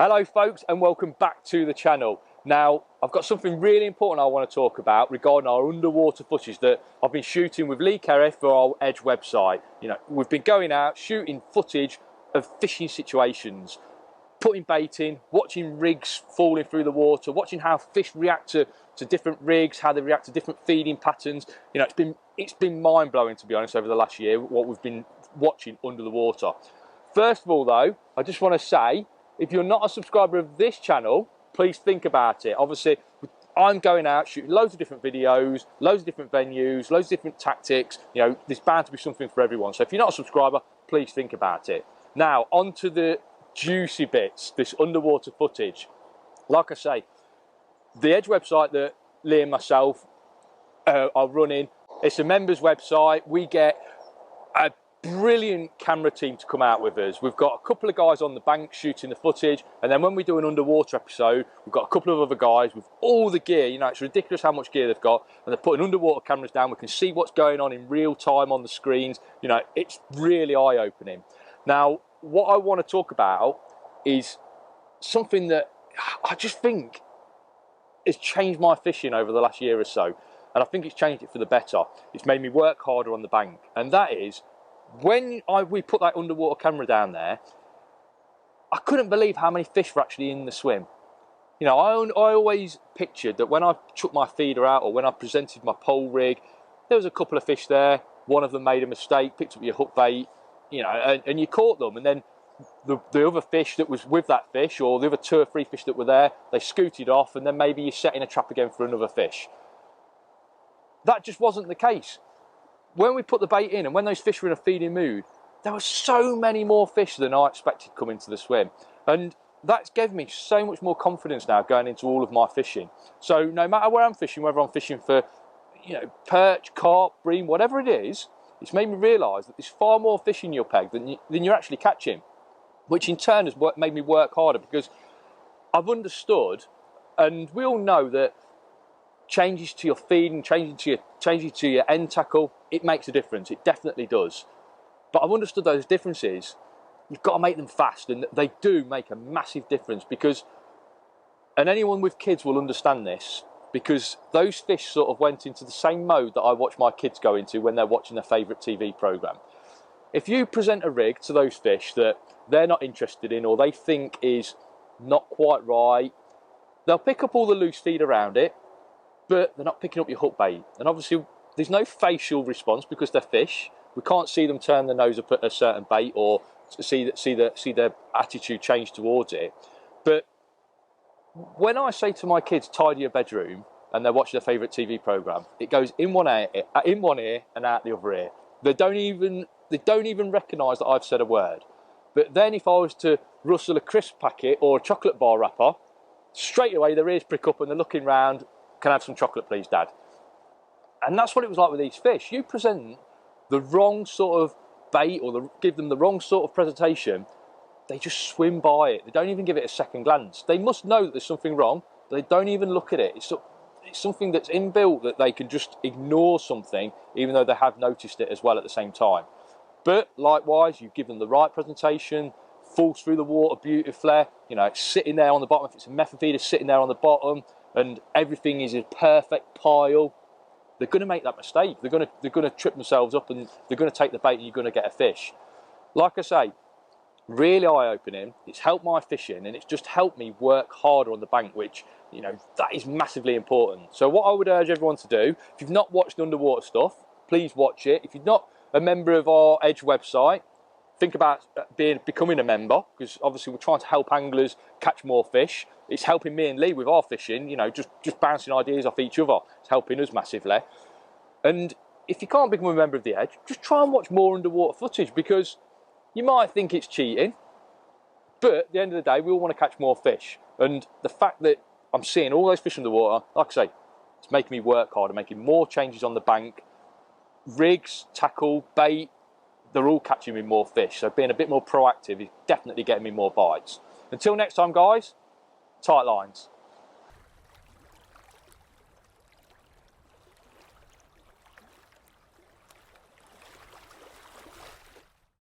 Hello folks and welcome back to the channel. Now I've got something really important I want to talk about regarding our underwater footage that I've been shooting with Lee Kerry for our Edge website. You know, we've been going out shooting footage of fishing situations, putting bait in, watching rigs falling through the water, watching how fish react to different rigs, how they react to different feeding patterns. You know, it's been mind-blowing, to be honest, over the last year what we've been watching under the water. First of all though, I just want to say, if you're not a subscriber of this channel, please think about it. Obviously, I'm going out shooting loads of different videos, loads of different venues, loads of different tactics. You know, there's bound to be something for everyone. So if you're not a subscriber, please think about it. Now, on to the juicy bits, this underwater footage. Like I say, the Edge website that Lee and myself are running, it's a members website. We get a brilliant camera team to come out with us. We've got a couple of guys on the bank shooting the footage, and then when we do an underwater episode, we've got a couple of other guys with all the gear. You know, it's ridiculous how much gear they've got, and they're putting underwater cameras down. We can see what's going on in real time on the screens. You know, it's really eye-opening. Now, what I want to talk about is something that I just think has changed my fishing over the last year or so, and I think it's changed it for the better. It's made me work harder on the bank, and that is when we put that underwater camera down there, I couldn't believe how many fish were actually in the swim. You know, I always pictured that when I took my feeder out or when I presented my pole rig, there was a couple of fish there. One of them made a mistake, picked up your hook bait, you know, and you caught them. And then the other fish that was with that fish, or the other 2 or 3 fish that were there, they scooted off, and then maybe you're setting a trap again for another fish. That just wasn't the case. When we put the bait in and when those fish were in a feeding mood, there were so many more fish than I expected coming to the swim. And that's given me so much more confidence now going into all of my fishing. So no matter where I'm fishing, whether I'm fishing for, you know, perch, carp, bream, whatever it is, it's made me realise that there's far more fish in your peg than you're actually catching, which in turn has made me work harder, because I've understood, and we all know that changes to your feeding, changing to your end tackle, it makes a difference. It definitely does. But I've understood those differences. You've got to make them fast, and they do make a massive difference, because, and anyone with kids will understand this, because those fish sort of went into the same mode that I watch my kids go into when they're watching their favourite TV programme. If you present a rig to those fish that they're not interested in, or they think is not quite right, they'll pick up all the loose feed around it, but they're not picking up your hook bait. And obviously there's no facial response because they're fish. We can't see them turn their nose up at a certain bait or see their attitude change towards it. But when I say to my kids, tidy your bedroom, and they're watching their favourite TV programme, it goes in one ear and out the other ear. They don't even recognise that I've said a word. But then if I was to rustle a crisp packet or a chocolate bar wrapper, straight away their ears prick up and they're looking round. Can I have some chocolate, please, Dad? And that's what it was like with these fish. You present the wrong sort of bait or give them the wrong sort of presentation, they just swim by it. They don't even give it a second glance. They must know that there's something wrong, but they don't even look at it. It's something that's inbuilt, that they can just ignore something, even though they have noticed it as well at the same time. But likewise, you give them the right presentation, falls through the water beautifully. You know, it's sitting there on the bottom. If it's a method feeder, sitting there on the bottom, and everything is a perfect pile, they're going to make that mistake. They're going to trip themselves up, and they're going to take the bait, and you're going to get a fish. Like I say, really eye-opening. It's helped my fishing, and it's just helped me work harder on the bank, which, you know, that is massively important. So what I would urge everyone to do, if you've not watched underwater stuff, please watch it. If you're not a member of our Edge website, think about becoming a member, because obviously we're trying to help anglers catch more fish. It's helping me and Lee with our fishing, you know, just bouncing ideas off each other. It's helping us massively. And if you can't become a member of the Edge, just try and watch more underwater footage, because you might think it's cheating, but at the end of the day, we all want to catch more fish. And the fact that I'm seeing all those fish in the water, like I say, it's making me work harder, making more changes on the bank. Rigs, tackle, bait, they're all catching me more fish. So being a bit more proactive is definitely getting me more bites. Until next time, guys, tight lines.